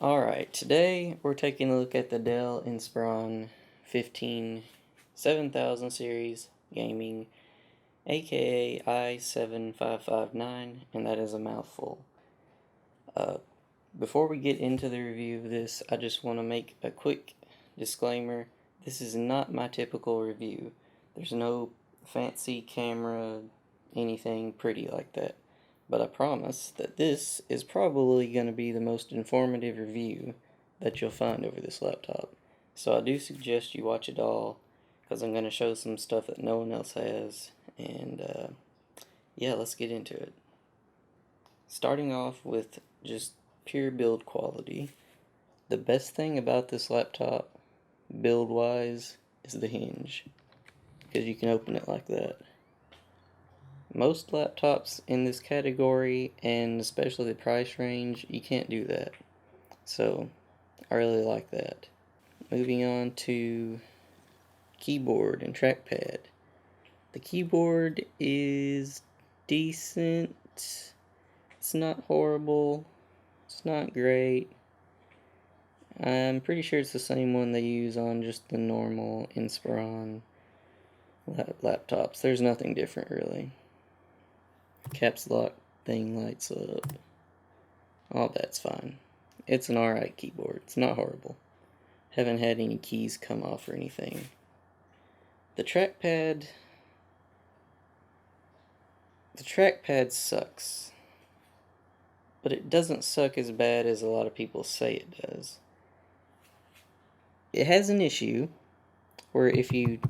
Alright, today we're taking a look at the Dell Inspiron 7000 series gaming, aka i7-5559, and that is a mouthful. Before we get into the review of this, I just want to make a quick disclaimer. This is not my typical review. There's no fancy camera, anything pretty like that. But I promise that this is probably going to be the most informative review that you'll find over this laptop. So I do suggest you watch it all, because I'm going to show some stuff that no one else has. And yeah, let's get into it. Starting off with just pure build quality. The best thing about this laptop, build-wise, is the hinge, because you can open it like that. Most laptops in this category, and especially the price range, you can't do that. So, I really like that. Moving on to keyboard and trackpad. The keyboard is decent. It's not horrible. It's not great. I'm pretty sure it's the same one they use on just the normal Inspiron laptops. There's nothing different really. Caps lock thing lights up. All that's fine. It's an alright keyboard. It's not horrible. Haven't had any keys come off or anything. The trackpad sucks. But it doesn't suck as bad as a lot of people say it does. It has an issue where if you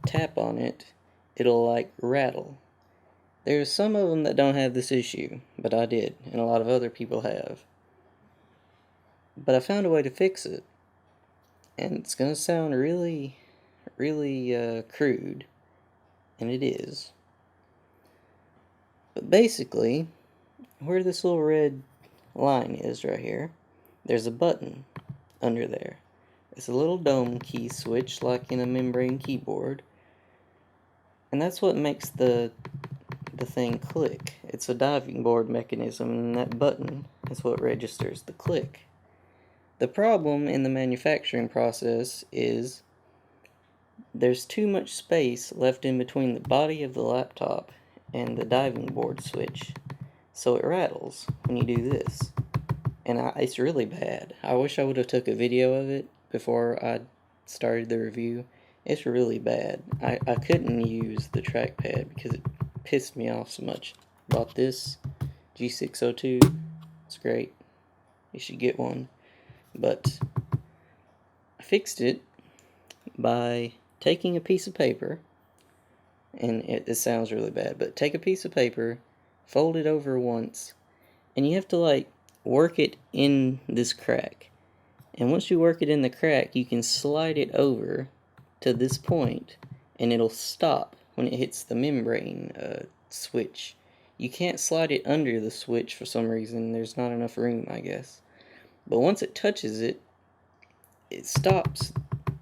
tap on it, it'll like rattle. There's some of them that don't have this issue, but I did, and a lot of other people have. But I found a way to fix it, and it's going to sound really crude, and it is. But basically, where this little red line is right here, there's a button under there. It's a little dome key switch like in a membrane keyboard, and that's what makes the thing click. It's a diving board mechanism, and that button is what registers the click. The problem in the manufacturing process is there's too much space left in between the body of the laptop and the diving board switch, so it rattles when you do this. And it's really bad. I wish I would have took a video of it before I started the review. It's really bad. I couldn't use the trackpad because it pissed me off so much. Bought this G602. It's great. You should get one. But I fixed it by taking a piece of paper, and it sounds really bad, but take a piece of paper, fold it over once, and you have to like work it in this crack. And once you work it in the crack, you can slide it over to this point, and it'll stop when it hits the membrane switch. You can't slide it under the switch for some reason. There's not enough room, I guess. But once it touches it, it stops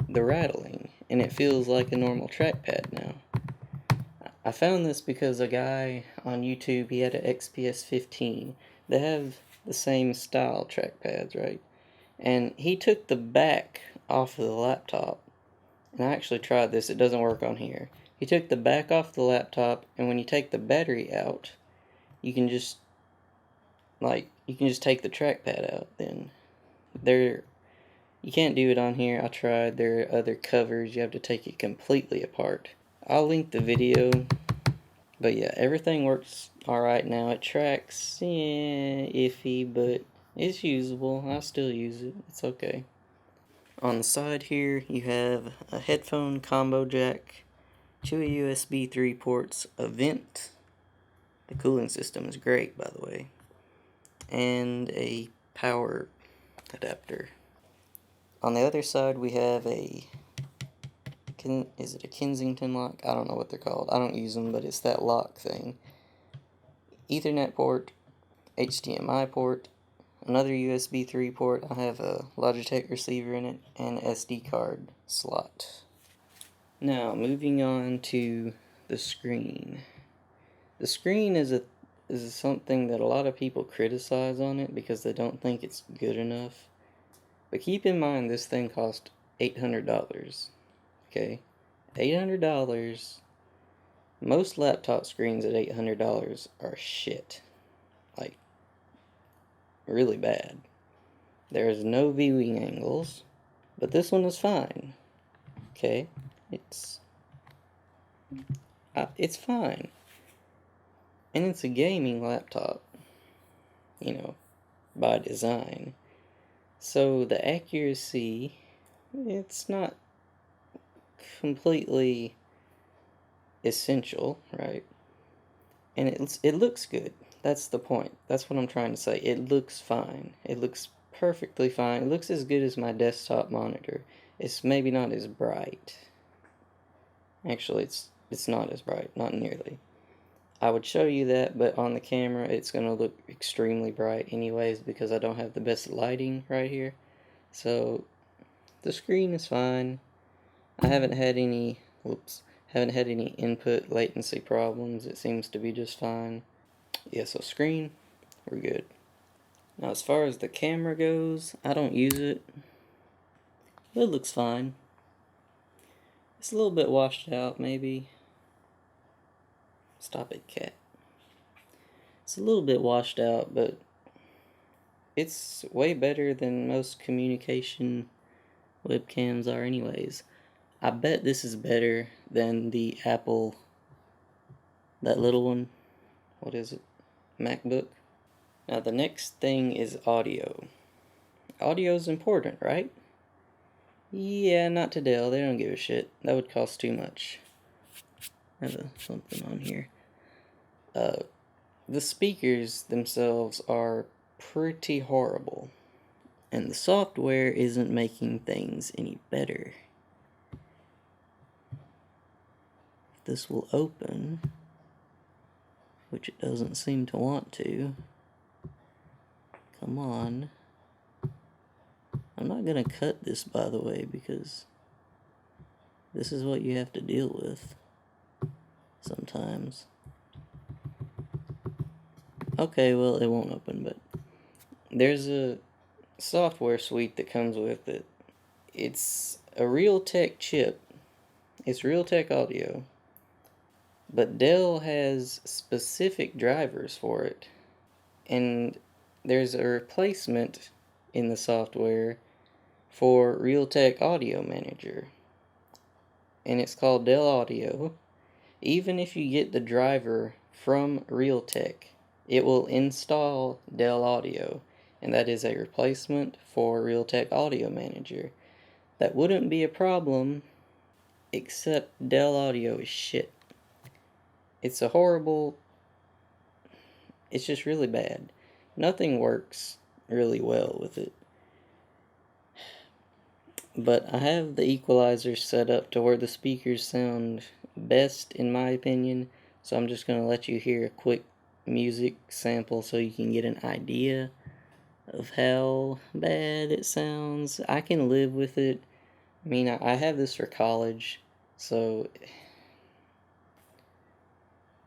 the rattling, and it feels like a normal trackpad now. I found this because a guy on YouTube, he had an XPS 15. They have the same style trackpads, right? And he took the back off of the laptop. And I actually tried this. It doesn't work on here. He took the back off the laptop, and when you take the battery out, you can just take the trackpad out. Then you can't do it on here. I tried. There are other covers. You have to take it completely apart. I'll link the video. But yeah, everything works alright now. It tracks, iffy, but it's usable. I still use it. It's okay. On the side here, you have a headphone combo jack, two USB 3 ports, a vent. The cooling system is great, by the way. And a power adapter. On the other side, we have is it a Kensington lock? I don't know what they're called. I don't use them, but it's that lock thing. Ethernet port, HDMI port, another USB 3 port. I have a Logitech receiver in it, and SD card slot. Now, moving on to the screen. The screen is something that a lot of people criticize on it because they don't think it's good enough. But keep in mind, this thing cost $800. Okay? $800. Most laptop screens at $800 are shit. Like, really bad. There's no viewing angles, but this one is fine. Okay? It's fine. And it's a gaming laptop, by design. So the accuracy, it's not completely essential, right? And it looks good. That's the point. That's what I'm trying to say. It looks fine. It looks perfectly fine. It looks as good as my desktop monitor. It's maybe not as bright. Actually, it's not as bright, not nearly. I would show you that, but on the camera it's going to look extremely bright anyways because I don't have the best lighting right here. So the screen is fine. I haven't had any input latency problems. It seems to be just fine. Yeah, so screen, we're good. Now as far as the camera goes, I don't use it. But it looks fine. It's a little bit washed out maybe. Stop it, cat. It's a little bit washed out, but it's way better than most communication webcams are anyways. I bet this is better than the Apple, that little one. What is it? MacBook. Now the next thing is audio. Audio is important, right? Yeah, not to Dell. They don't give a shit. That would cost too much. I have something on here. The speakers themselves are pretty horrible. And the software isn't making things any better. If this will open, which it doesn't seem to want to. Come on. I'm not gonna cut this, by the way, because this is what you have to deal with sometimes. Okay, well, it won't open, but there's a software suite that comes with it. It's a Realtek chip. It's Realtek audio. But Dell has specific drivers for it. And there's a replacement in the software for Realtek Audio Manager. And it's called Dell Audio. Even if you get the driver from Realtek, it will install Dell Audio. And that is a replacement for Realtek Audio Manager. That wouldn't be a problem, except Dell Audio is shit. It's just really bad. Nothing works really well with it. But I have the equalizer set up to where the speakers sound best, in my opinion. So I'm just going to let you hear a quick music sample so you can get an idea of how bad it sounds. I can live with it. I mean, I have this for college, so...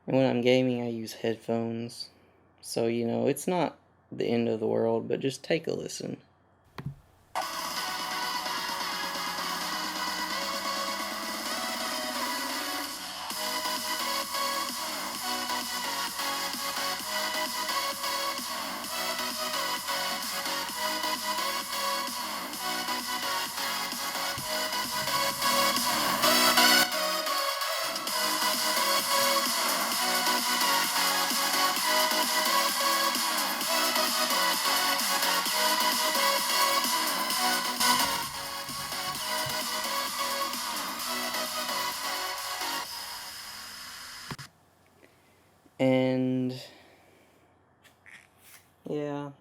And when I'm gaming, I use headphones. So, it's not the end of the world, but just take a listen. And yeah,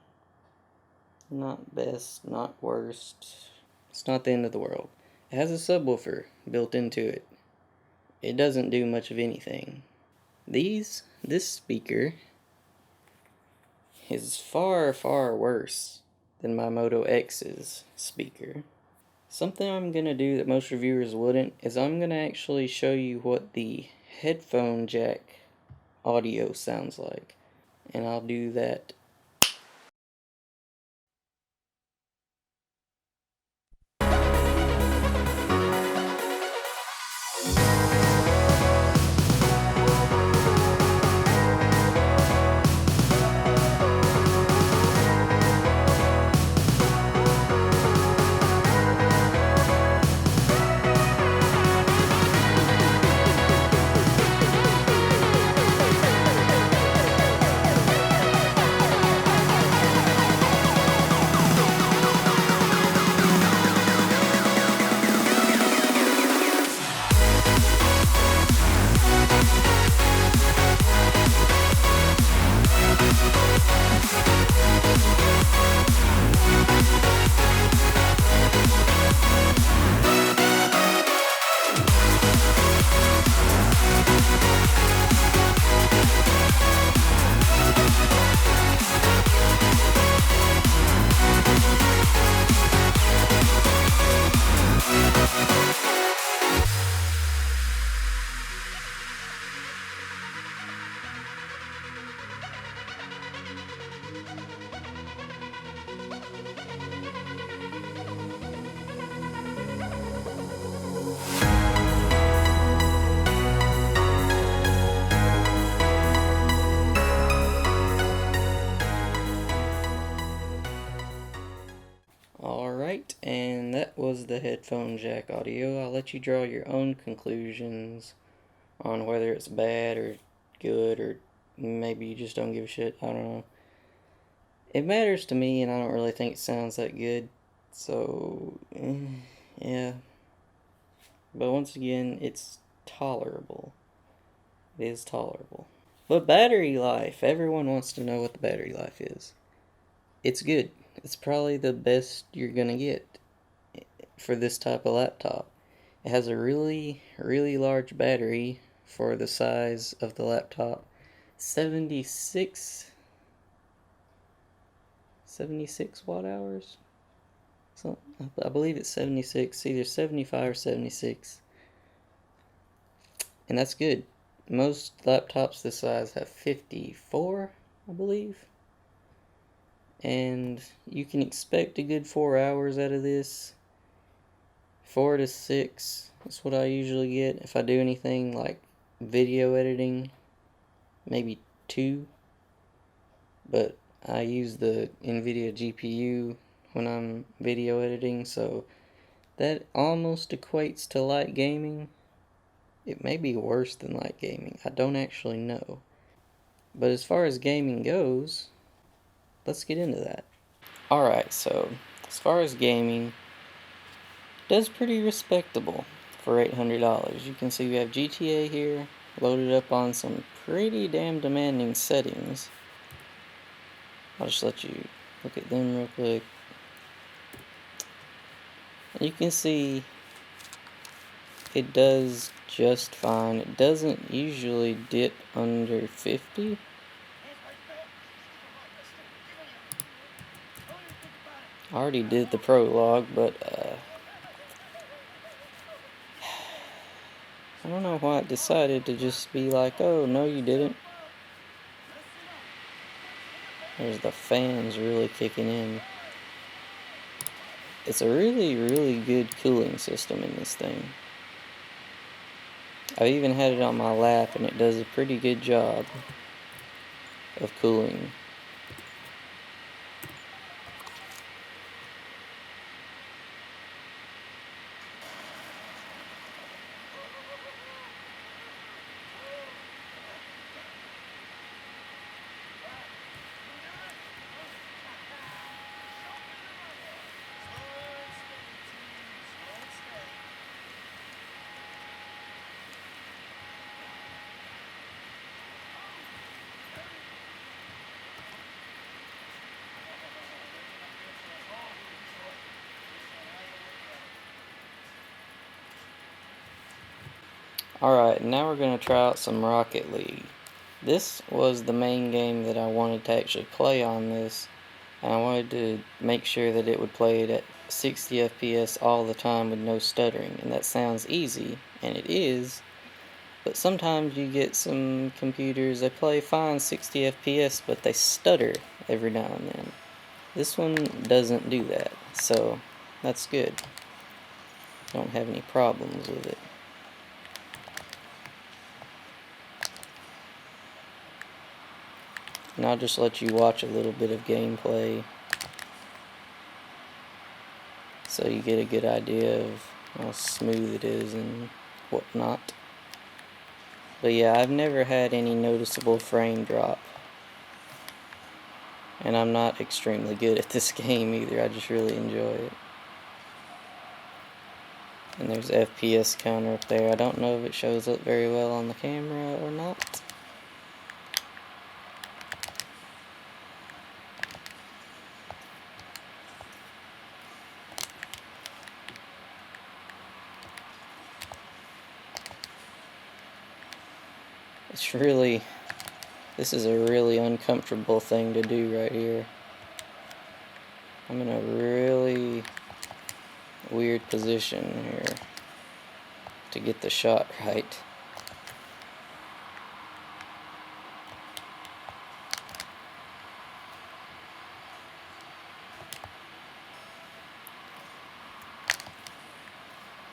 not best, not worst. It's not the end of the world. It has a subwoofer built into it. It doesn't do much of anything. This speaker is far, far worse than my Moto X's speaker. Something I'm going to do that most reviewers wouldn't is I'm going to actually show you what the headphone jack audio sounds like. And I'll do that And that was the headphone jack audio. I'll let you draw your own conclusions on whether it's bad or good, or maybe you just don't give a shit. I don't know. It matters to me, and I don't really think it sounds that good. So, yeah. But once again, it's tolerable. It is tolerable. But battery life. Everyone wants to know what the battery life is. It's good. It's probably the best you're gonna get for this type of laptop. It has a really, really large battery for the size of the laptop. 76 watt hours? So I believe it's 76, either 75 or 76. And that's good. Most laptops this size have 54, I believe. And you can expect a good 4 hours out of this. 4 to 6 is what I usually get. If I do anything like video editing, maybe 2. But I use the NVIDIA GPU when I'm video editing, so that almost equates to light gaming. It may be worse than light gaming. I don't actually know. But as far as gaming goes, let's get into that. Alright, so as far as gaming, it does pretty respectable for $800. You can see we have GTA here, loaded up on some pretty damn demanding settings. I'll just let you look at them real quick. You can see it does just fine. It doesn't usually dip under 50. I already did the prologue, but I don't know why it decided to just be like, oh, no you didn't. There's the fans really kicking in. It's a really, really good cooling system in this thing. I've even had it on my lap, and it does a pretty good job of cooling. Alright, now we're going to try out some Rocket League. This was the main game that I wanted to actually play on this, and I wanted to make sure that it would play it at 60 FPS all the time with no stuttering. And that sounds easy, and it is, but sometimes you get some computers that play fine 60 FPS, but they stutter every now and then. This one doesn't do that, so that's good. Don't have any problems with it. And I'll just let you watch a little bit of gameplay so you get a good idea of how smooth it is and whatnot. But yeah, I've never had any noticeable frame drop. And I'm not extremely good at this game either, I just really enjoy it. And there's FPS counter up there. I don't know if it shows up very well on the camera or not. This is a really uncomfortable thing to do right here. I'm in a really weird position here to get the shot right.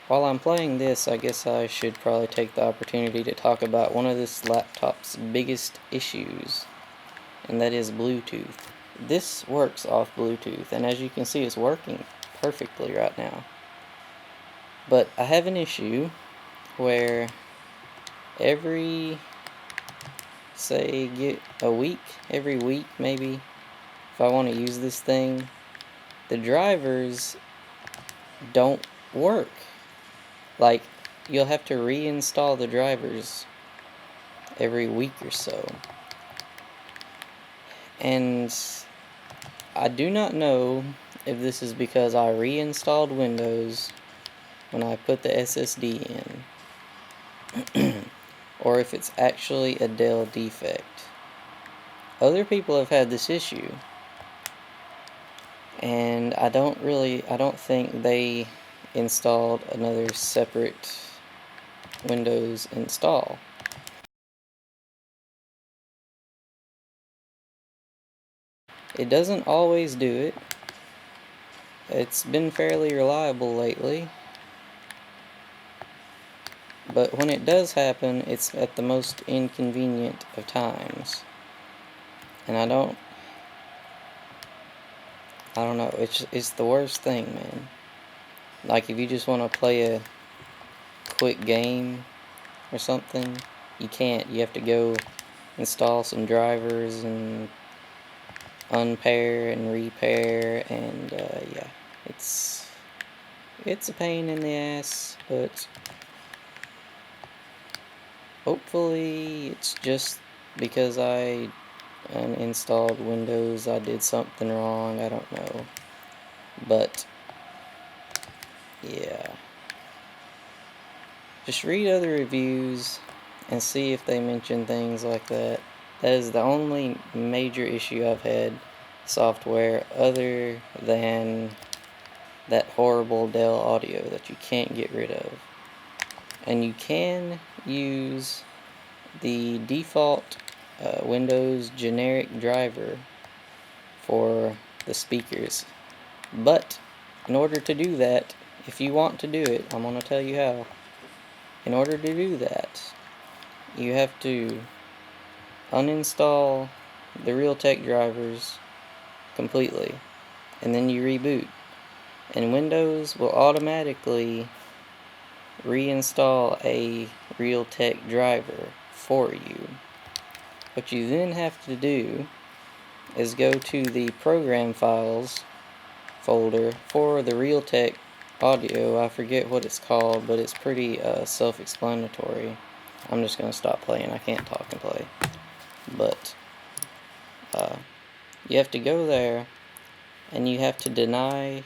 While I'm playing this, I guess I should probably take the opportunity to talk about one of this laptop's biggest issues, and that is Bluetooth. This works off Bluetooth, and as you can see, it's working perfectly right now. But I have an issue where every every week maybe, if I want to use this thing, the drivers don't work. Like, you'll have to reinstall the drivers every week or so. And I do not know if this is because I reinstalled Windows when I put the SSD in, or if it's actually a Dell defect. Other people have had this issue, and I don't think they installed another separate Windows install. It doesn't always do it. It's been fairly reliable lately, but when it does happen, it's at the most inconvenient of times. And I don't know, it's the worst thing, man. Like, if you just want to play a quick game or something, you can't. You have to go install some drivers and unpair and repair, and yeah, it's a pain in the ass, but hopefully it's just because I uninstalled Windows. I did something wrong, I don't know, but yeah, just read other reviews and see if they mention things like that. That is the only major issue I've had software, other than that horrible Dell audio that you can't get rid of. And you can use the default Windows generic driver for the speakers. But in order to do that, if you want to do it, I'm going to tell you how. In order to do that, you have to uninstall the Realtek drivers completely, and then you reboot. And Windows will automatically reinstall a Realtek driver for you. What you then have to do is go to the program files folder for the Realtek audio. I forget what it's called, but it's pretty self-explanatory. I'm just going to stop playing. I can't talk and play. But you have to go there, and you have to deny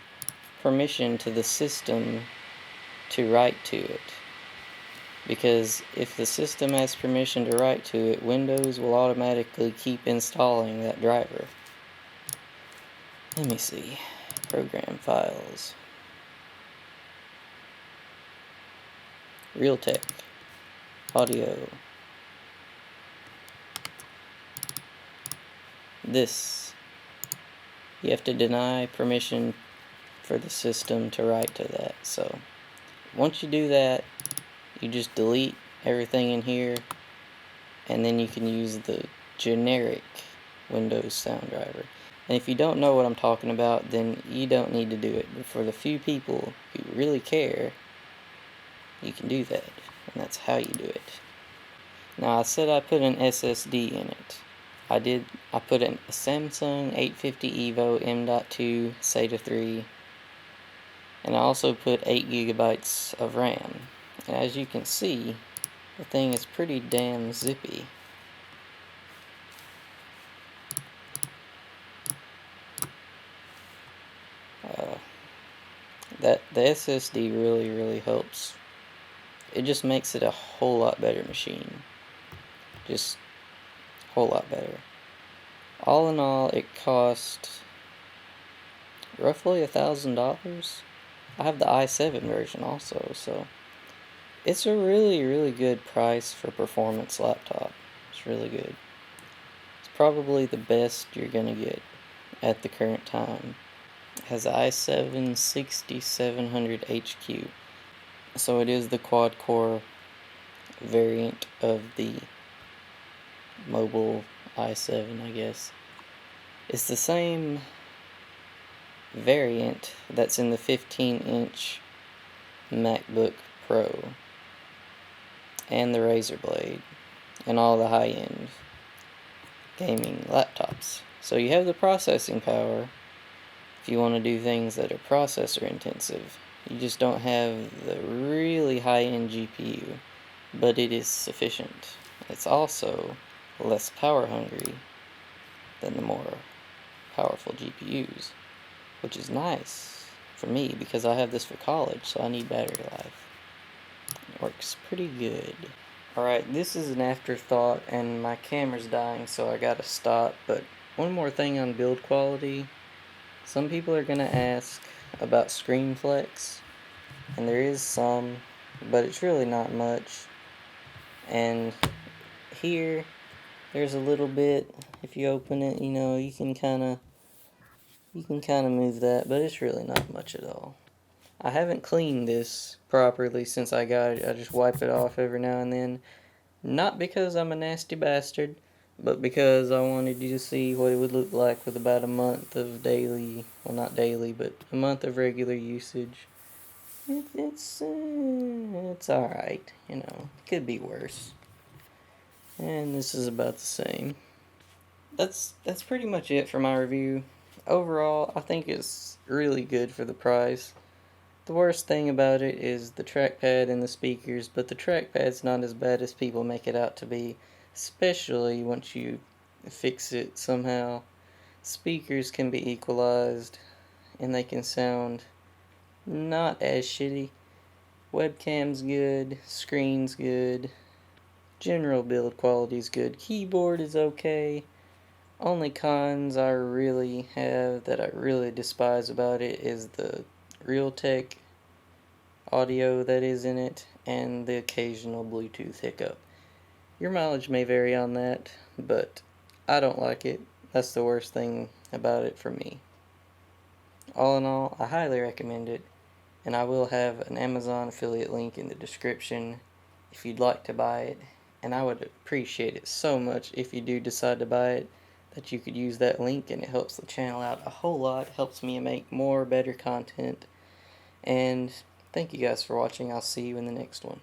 permission to the system to write to it. Because if the system has permission to write to it, Windows will automatically keep installing that driver. Let me see. Program files. Realtek. Audio. This. You have to deny permission for the system to write to that. So, once you do that, you just delete everything in here, and then you can use the generic Windows sound driver. And if you don't know what I'm talking about, then you don't need to do it. But for the few people who really care, you can do that. And that's how you do it. Now, I said I put an SSD in it. I put a Samsung 850 EVO M.2 SATA 3. And I also put 8 gigabytes of RAM. And as you can see, the thing is pretty damn zippy. The SSD really helps. It just makes it a whole lot better machine. Just a whole lot better. All in all, it cost roughly $1,000. I have the i7 version also, so it's a really good price for performance laptop. It's really good. It's probably the best you're gonna get at the current time. It has i7 6700 HQ, so it is the quad-core variant of the mobile i7, I guess. It's the same variant that's in the 15-inch MacBook Pro and the Razer Blade and all the high-end gaming laptops. So you have the processing power if you want to do things that are processor intensive. You just don't have the really high-end GPU, but it is sufficient. It's also less power hungry than the more powerful GPUs, which is nice for me because I have this for college, so I need battery life. It works pretty good. Alright, this is an afterthought, and my camera's dying, so I gotta stop. But one more thing on build quality. Some people are gonna ask about screen flex, and there is some, but it's really not much. And here, there's a little bit. If you open it, you can kind of move that, but it's really not much at all. I haven't cleaned this properly since I got it. I just wipe it off every now and then. Not because I'm a nasty bastard, but because I wanted you to see what it would look like with about a month of daily, well, not daily, but a month of regular usage. It's alright, could be worse. And this is about the same. That's pretty much it for my review. Overall, I think it's really good for the price. The worst thing about it is the trackpad and the speakers, but the trackpad's not as bad as people make it out to be, especially once you fix it somehow. Speakers can be equalized, and they can sound not as shitty. Webcam's good, screen's good, general build quality's good, keyboard is okay. Only cons I really have that I really despise about it is the Realtek audio that is in it and the occasional Bluetooth hiccup. Your mileage may vary on that, but I don't like it. That's the worst thing about it for me. All in all, I highly recommend it, and I will have an Amazon affiliate link in the description if you'd like to buy it, and I would appreciate it so much if you do decide to buy it, that you could use that link, and it helps the channel out a whole lot, helps me make more better content. And thank you guys for watching. I'll see you in the next one.